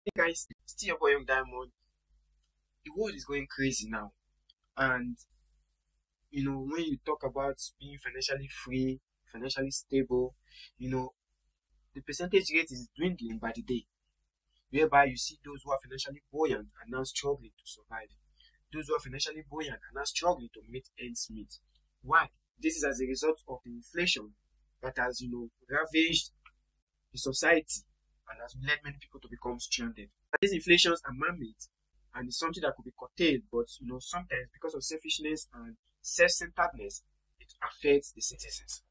Hey guys, still your boy Young Diamond. The world is going crazy now, and when you talk about being financially free, financially stable, you know the percentage rate is dwindling by the day. Whereby you see those who are financially buoyant are now struggling to survive. Those who are financially buoyant are now struggling to meet ends meet. Why? This is as a result of the inflation that has ravaged the society and has led many people to become stranded. And these inflations are man-made and it's something that could be curtailed, but sometimes because of selfishness and self-centeredness, it affects the citizens.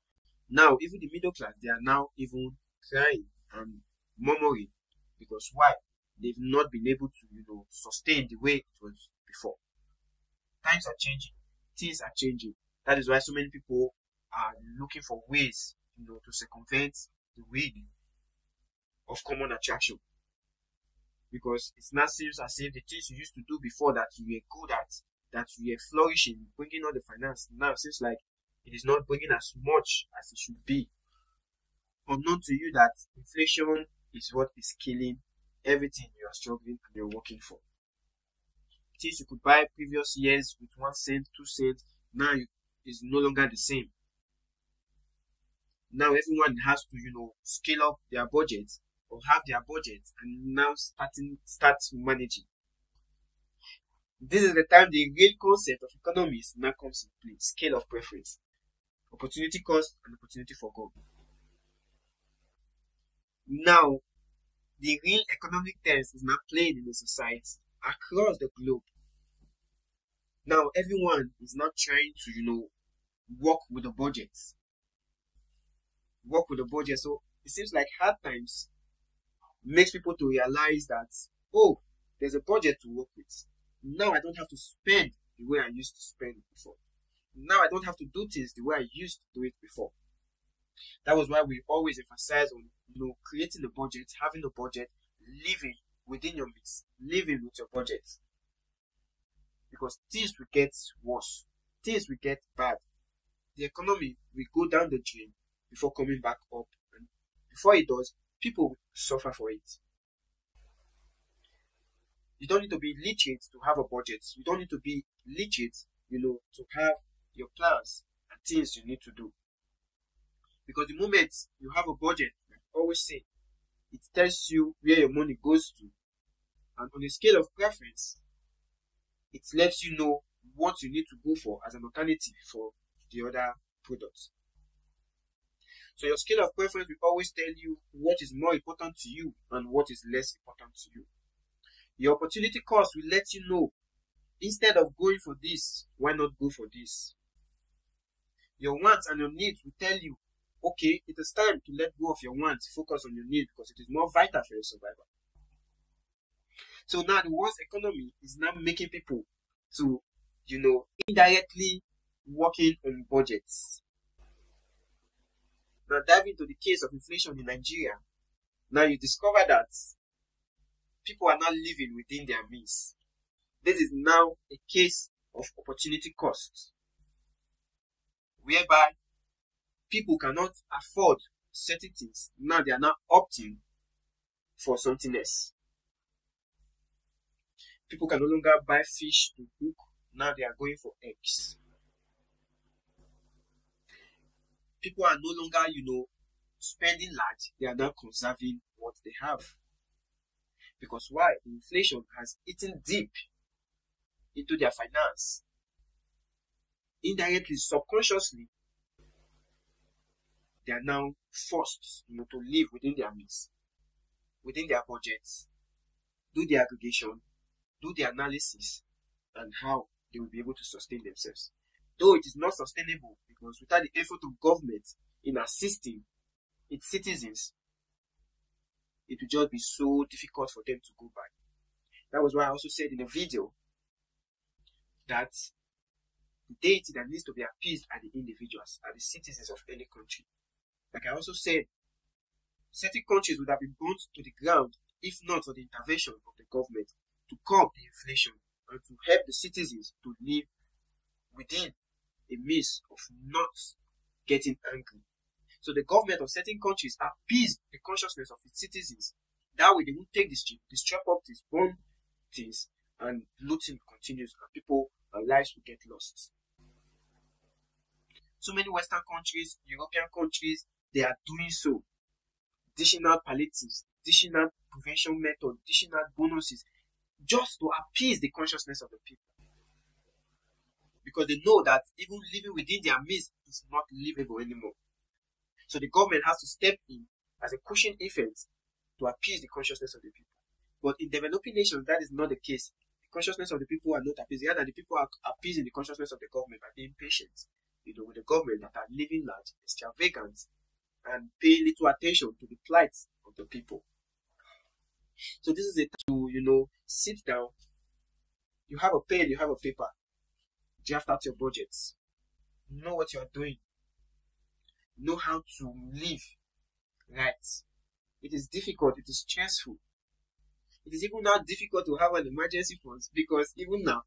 Now, even the middle class, they are now even crying and murmuring because why? They've not been able to, sustain the way it was before. Times are changing, things are changing. That is why so many people are looking for ways, to circumvent the way of common attraction, because it now seems as if the things you used to do before that you were good at, that you were flourishing, bringing all the finance, now it seems like it is not bringing as much as it should be. Unknown to you that inflation is what is killing everything you are struggling and you're working for. Things you could buy previous years with 1 cent, 2 cents, now is no longer the same. Now everyone has to, scale up their budget or have their budget and now start managing. This is the time the real concept of economics now comes in play: scale of preference, opportunity cost, and opportunity for growth. Now, the real economic terms is now playing in the society across the globe. Now, everyone is now trying to, work with the budget. Work with the budget. So it seems like hard times makes people to realize that, oh, there's a budget to work with. Now I don't have to spend the way I used to spend before. Now I don't have to do things the way I used to do it before. That was why we always emphasize on, creating a budget, having a budget, living within your means, living with your budget. Because things will get worse, things will get bad. The economy will go down the drain before coming back up, and before it does, people will suffer for it. You don't need to be literate to have a budget. You don't need to be literate, to have your plans and things you need to do. Because the moment you have a budget, like I always say, it tells you where your money goes to. And on a scale of preference, it lets you know what you need to go for as an alternative for the other products. So your scale of preference will always tell you what is more important to you and what is less important to you. Your opportunity cost will let you know, instead of going for this, why not go for this? Your wants and your needs will tell you, okay, it is time to let go of your wants, focus on your needs because it is more vital for your survival. So now the world's economy is now making people to, indirectly working on budgets. Now dive into the case of inflation in Nigeria. Now you discover that people are now living within their means. This is now a case of opportunity cost, whereby people cannot afford certain things. Now they are now opting for something else. People can no longer buy fish to cook. Now they are going for eggs. People are no longer, spending large. They are now conserving what they have. Because why? Inflation has eaten deep into their finance. Indirectly, subconsciously, they are now forced, to live within their means, within their budgets, do the aggregation, do the analysis, and how they will be able to sustain themselves. Though it is not sustainable, because without the effort of government in assisting its citizens, it will just be so difficult for them to go back. That was why I also said in a video that the deity that needs to be appeased are the individuals, are the citizens of any country. Like I also said, certain countries would have been burnt to the ground if not for the intervention of the government to curb the inflation and to help the citizens to live within a means of not getting angry. So the government of certain countries appeased the consciousness of its citizens That way they won't take the street, they strap up things, burn things, and looting continues, and people and lives will get lost. So many Western countries, European countries, they are doing so, dishing out palliatives, dishing out prevention methods, dishing out bonuses, just to appease the consciousness of the people. Because they know that even living within their means is not livable anymore. So the government has to step in as a cushion effect to appease the consciousness of the people. But in developing nations, that is not the case. The consciousness of the people are not appeased. Rather, the people are appeasing the consciousness of the government by being patient. With the government that are living large, extravagant, and paying little attention to the plight of the people. So this is a time to, sit down. You have a pen, you have a paper. Draft out your budgets. Know what you are doing. Know how to live right. It is difficult. It is stressful. It is even now difficult to have an emergency fund, because even now,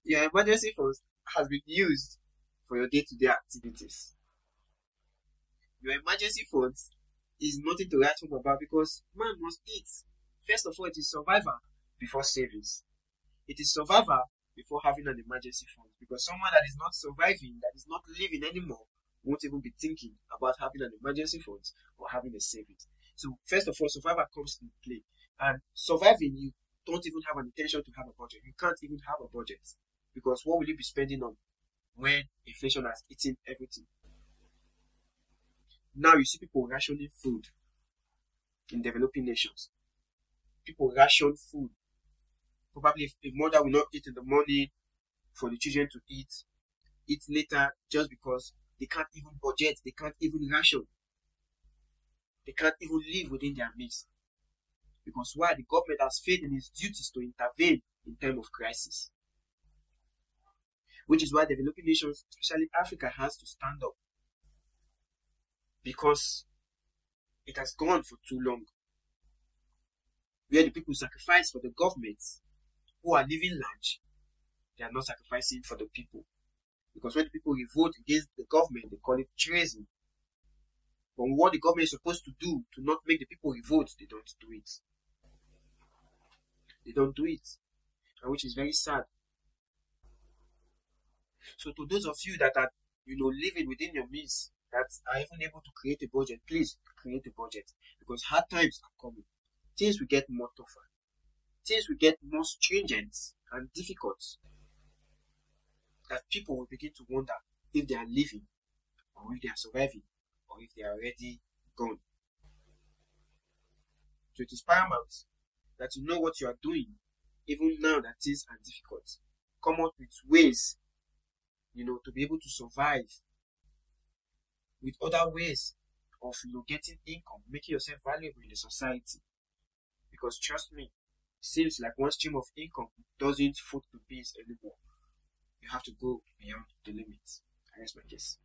your emergency fund has been used for your day-to-day activities. Your emergency fund is nothing to write home about, because man must eat. First of all, it is survival before savings. It is survival before having an emergency fund, because someone that is not surviving, that is not living anymore, won't even be thinking about having an emergency fund or having a savings. So first of all, survival comes into play. And surviving, you don't even have an intention to have a budget. You can't even have a budget, because what will you be spending on when inflation has eaten everything? Now you see people rationing food in developing nations. People ration food. Probably if a mother will not eat in the morning for the children to eat later, just because they can't even budget, they can't even ration. They can't even live within their means. Because why? The government has failed in its duties to intervene in time of crisis. Which is why developing nations, especially Africa, has to stand up. Because it has gone for too long. Where the people sacrifice for the governments who are living large, they are not sacrificing for the people. Because when the people revolt against the government, they call it treason. But what the government is supposed to do to not make the people revolt, they don't do it. They don't do it. And which is very sad. So to those of you that are, living within your means, that are even able to create a budget, please create a budget. Because hard times are coming. Things will get more tougher. Things will get more stringent and difficult. That people will begin to wonder if they are living, or if they are surviving, or if they are already gone. So it is paramount that you know what you are doing, even now that things are difficult. Come up with ways, to be able to survive, with other ways of, getting income, making yourself valuable in the society. Because trust me, it seems like one stream of income doesn't foot the bills anymore. You have to go beyond the limits. I rest my case.